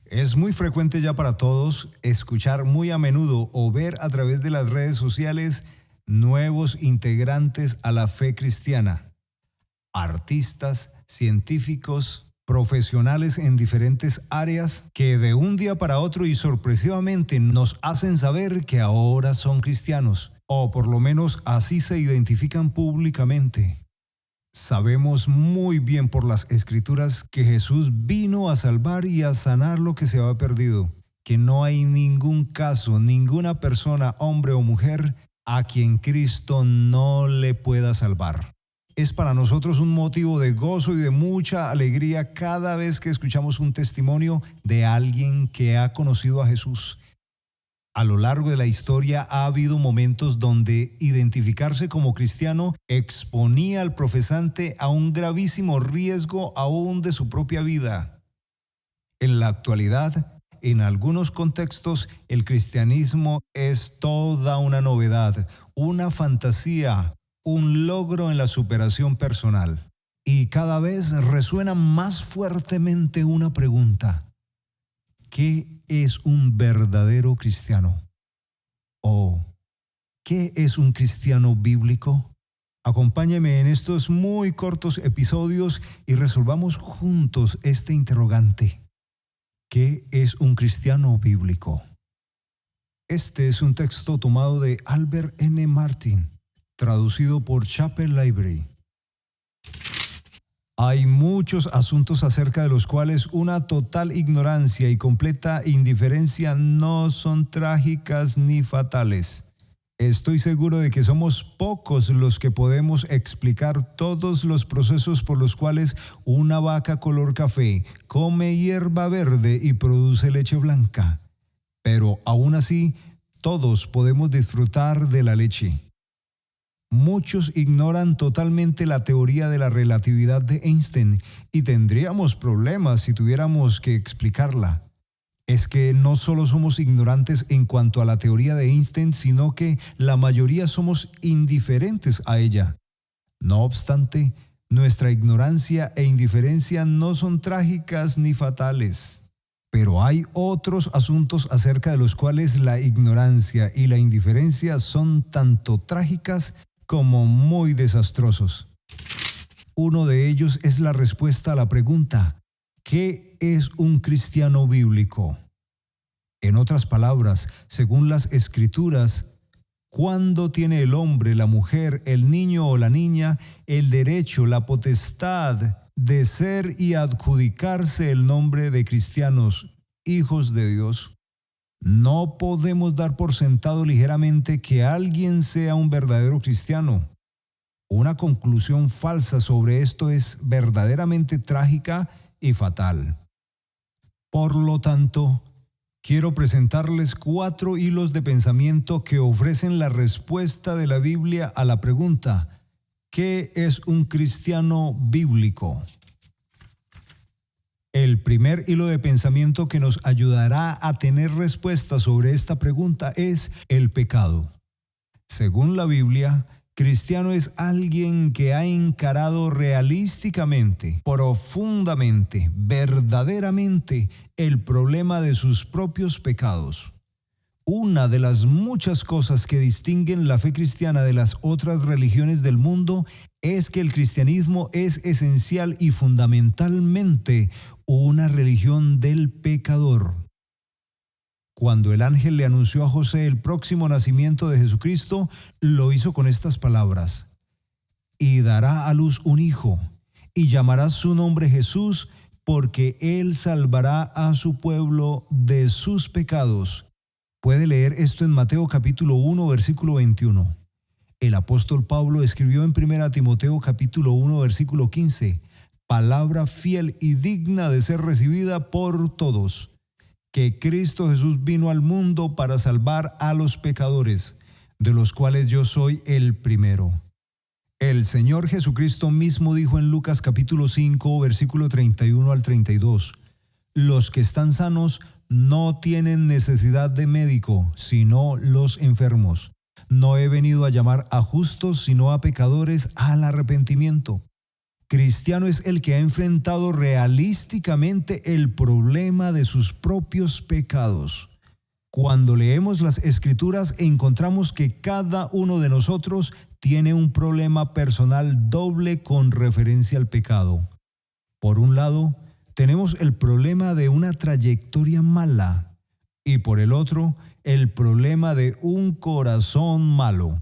Es muy frecuente ya para todos escuchar muy a menudo o ver a través de las redes sociales nuevos integrantes a la fe cristiana, artistas, científicos, profesionales en diferentes áreas que de un día para otro y sorpresivamente nos hacen saber que ahora son cristianos, o por lo menos así se identifican públicamente. Sabemos muy bien por las Escrituras que Jesús vino a salvar y a sanar lo que se había perdido, que no hay ningún caso, ninguna persona, hombre o mujer, a quien Cristo no le pueda salvar. Es para nosotros un motivo de gozo y de mucha alegría cada vez que escuchamos un testimonio de alguien que ha conocido a Jesús. A lo largo de la historia ha habido momentos donde identificarse como cristiano exponía al profesante a un gravísimo riesgo aún de su propia vida. En la actualidad, en algunos contextos, el cristianismo es toda una novedad, una fantasía, un logro en la superación personal. Y cada vez resuena más fuertemente una pregunta: ¿qué es un verdadero cristiano? ¿O qué es un cristiano bíblico? Acompáñeme en estos muy cortos episodios y resolvamos juntos este interrogante. ¿Qué es un cristiano bíblico? Este es un texto tomado de Albert N. Martin, traducido por Chapel Library. Hay muchos asuntos acerca de los cuales una total ignorancia y completa indiferencia no son trágicas ni fatales. Estoy seguro de que somos pocos los que podemos explicar todos los procesos por los cuales una vaca color café come hierba verde y produce leche blanca. Pero aún así, todos podemos disfrutar de la leche. Muchos ignoran totalmente la teoría de la relatividad de Einstein y tendríamos problemas si tuviéramos que explicarla. Es que no solo somos ignorantes en cuanto a la teoría de Einstein, sino que la mayoría somos indiferentes a ella. No obstante, nuestra ignorancia e indiferencia no son trágicas ni fatales. Pero hay otros asuntos acerca de los cuales la ignorancia y la indiferencia son tanto trágicas como muy desastrosos. Uno de ellos es la respuesta a la pregunta: ¿qué es un cristiano bíblico? En otras palabras, según las Escrituras, ¿cuándo tiene el hombre, la mujer, el niño o la niña el derecho, la potestad de ser y adjudicarse el nombre de cristianos, hijos de Dios? No podemos dar por sentado ligeramente que alguien sea un verdadero cristiano. Una conclusión falsa sobre esto es verdaderamente trágica y fatal. Por lo tanto, quiero presentarles 4 hilos de pensamiento que ofrecen la respuesta de la Biblia a la pregunta: ¿qué es un cristiano bíblico? El primer hilo de pensamiento que nos ayudará a tener respuesta sobre esta pregunta es el pecado. Según la Biblia, cristiano es alguien que ha encarado realísticamente, profundamente, verdaderamente el problema de sus propios pecados. Una de las muchas cosas que distinguen la fe cristiana de las otras religiones del mundo es que el cristianismo es esencial y fundamentalmente una religión del pecador. Cuando el ángel le anunció a José el próximo nacimiento de Jesucristo, lo hizo con estas palabras: y dará a luz un hijo, y llamará su nombre Jesús, porque él salvará a su pueblo de sus pecados. Puede leer esto en Mateo capítulo 1, versículo 21. El apóstol Pablo escribió en 1 Timoteo capítulo 1, versículo 15, palabra fiel y digna de ser recibida por todos, que Cristo Jesús vino al mundo para salvar a los pecadores, de los cuales yo soy el primero. El Señor Jesucristo mismo dijo en Lucas capítulo 5, versículo 31 al 32, los que están sanos no tienen necesidad de médico, sino los enfermos. No he venido a llamar a justos, sino a pecadores al arrepentimiento. Cristiano es el que ha enfrentado realísticamente el problema de sus propios pecados. Cuando leemos las Escrituras encontramos que cada uno de nosotros tiene un problema personal doble con referencia al pecado. Por un lado, tenemos el problema de una trayectoria mala y por el otro, el problema de un corazón malo.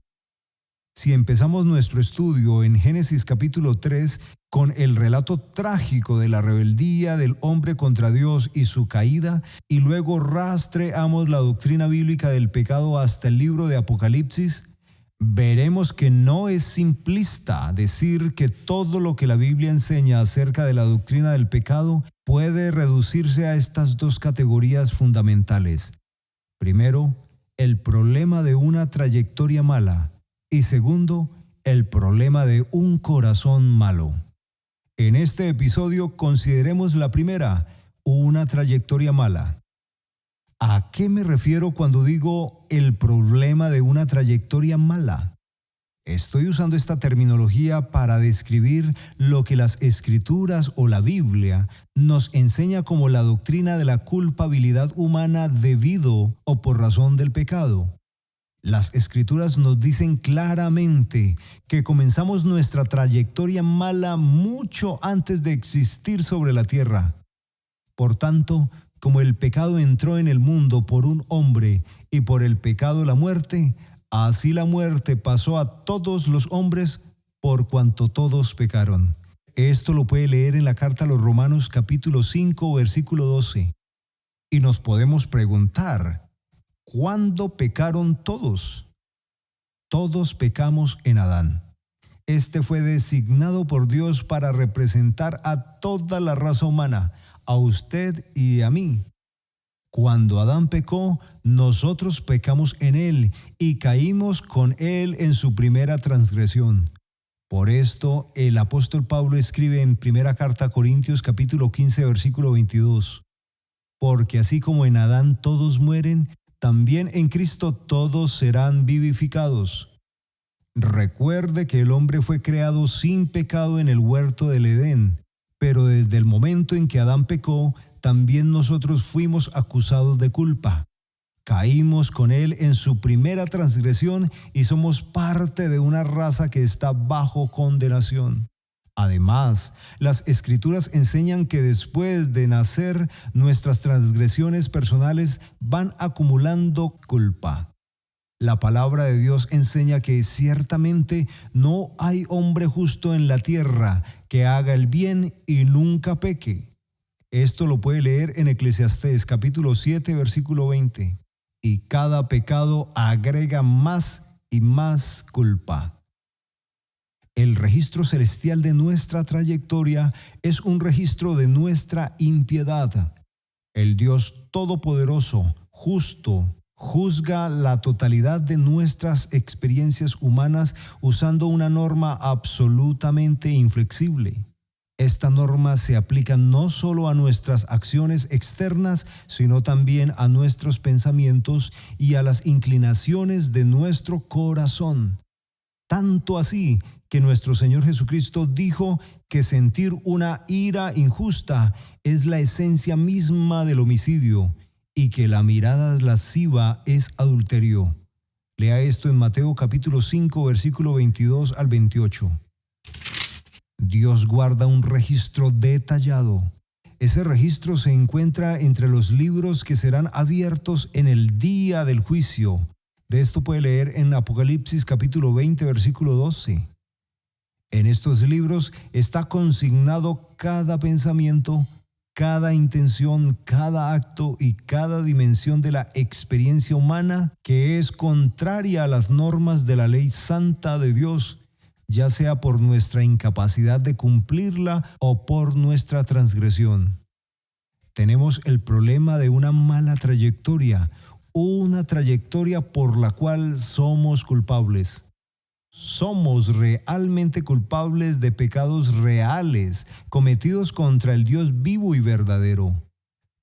Si empezamos nuestro estudio en Génesis capítulo 3 con el relato trágico de la rebeldía del hombre contra Dios y su caída, y luego rastreamos la doctrina bíblica del pecado hasta el libro de Apocalipsis, veremos que no es simplista decir que todo lo que la Biblia enseña acerca de la doctrina del pecado puede reducirse a estas dos categorías fundamentales. Primero, el problema de una trayectoria mala y segundo, el problema de un corazón malo. En este episodio consideremos la primera, una trayectoria mala. ¿A qué me refiero cuando digo el problema de una trayectoria mala? Estoy usando esta terminología para describir lo que las Escrituras o la Biblia nos enseña como la doctrina de la culpabilidad humana debido o por razón del pecado. Las Escrituras nos dicen claramente que comenzamos nuestra trayectoria mala mucho antes de existir sobre la tierra. Por tanto, como el pecado entró en el mundo por un hombre y por el pecado la muerte, así la muerte pasó a todos los hombres por cuanto todos pecaron. Esto lo puede leer en la carta a los Romanos capítulo 5, versículo 12. Y nos podemos preguntar, ¿cuándo pecaron todos? Todos pecamos en Adán. Este fue designado por Dios para representar a toda la raza humana, a usted y a mí. Cuando Adán pecó, nosotros pecamos en él y caímos con él en su primera transgresión. Por esto, el apóstol Pablo escribe en primera carta a Corintios capítulo 15, versículo 22. Porque así como en Adán todos mueren, también en Cristo todos serán vivificados. Recuerde que el hombre fue creado sin pecado en el huerto del Edén, pero desde el momento en que Adán pecó, también nosotros fuimos acusados de culpa. Caímos con él en su primera transgresión y somos parte de una raza que está bajo condenación. Además, las Escrituras enseñan que después de nacer, nuestras transgresiones personales van acumulando culpa. La palabra de Dios enseña que ciertamente no hay hombre justo en la tierra que haga el bien y nunca peque. Esto lo puede leer en Eclesiastés capítulo 7, versículo 20. Y cada pecado agrega más y más culpa. El registro celestial de nuestra trayectoria es un registro de nuestra impiedad. El Dios Todopoderoso, justo, juzga la totalidad de nuestras experiencias humanas usando una norma absolutamente inflexible. Esta norma se aplica no solo a nuestras acciones externas, sino también a nuestros pensamientos y a las inclinaciones de nuestro corazón. Tanto así que nuestro Señor Jesucristo dijo que sentir una ira injusta es la esencia misma del homicidio y que la mirada lasciva es adulterio. Lea esto en Mateo capítulo 5, versículo 22 al 28. Dios guarda un registro detallado. Ese registro se encuentra entre los libros que serán abiertos en el día del juicio. De esto puede leer en Apocalipsis capítulo 20, versículo 12. En estos libros está consignado cada pensamiento, cada intención, cada acto y cada dimensión de la experiencia humana que es contraria a las normas de la ley santa de Dios, ya sea por nuestra incapacidad de cumplirla o por nuestra transgresión. Tenemos el problema de una mala trayectoria, una trayectoria por la cual somos culpables. Somos realmente culpables de pecados reales cometidos contra el Dios vivo y verdadero.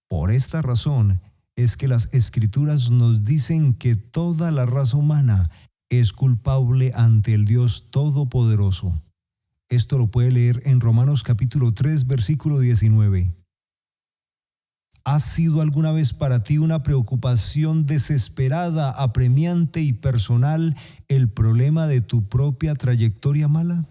Por esta razón es que las Escrituras nos dicen que toda la raza humana es culpable ante el Dios Todopoderoso. Esto lo puede leer en Romanos capítulo 3, versículo 19. ¿Ha sido alguna vez para ti una preocupación desesperada, apremiante y personal el problema de tu propia trayectoria mala?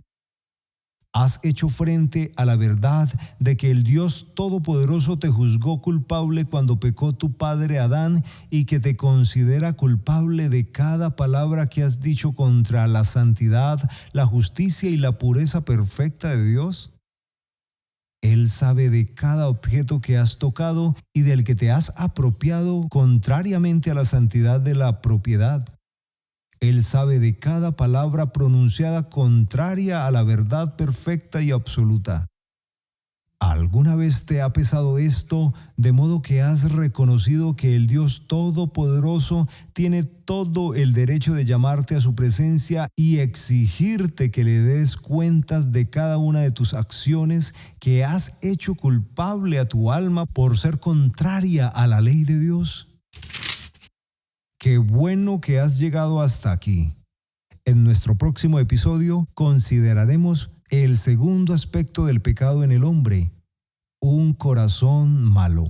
¿Has hecho frente a la verdad de que el Dios Todopoderoso te juzgó culpable cuando pecó tu padre Adán y que te considera culpable de cada palabra que has dicho contra la santidad, la justicia y la pureza perfecta de Dios? Él sabe de cada objeto que has tocado y del que te has apropiado contrariamente a la santidad de la propiedad. Él sabe de cada palabra pronunciada contraria a la verdad perfecta y absoluta. ¿Alguna vez te ha pesado esto, de modo que has reconocido que el Dios Todopoderoso tiene todo el derecho de llamarte a su presencia y exigirte que le des cuentas de cada una de tus acciones que has hecho culpable a tu alma por ser contraria a la ley de Dios? Qué bueno que has llegado hasta aquí. En nuestro próximo episodio consideraremos el segundo aspecto del pecado en el hombre, un corazón malo.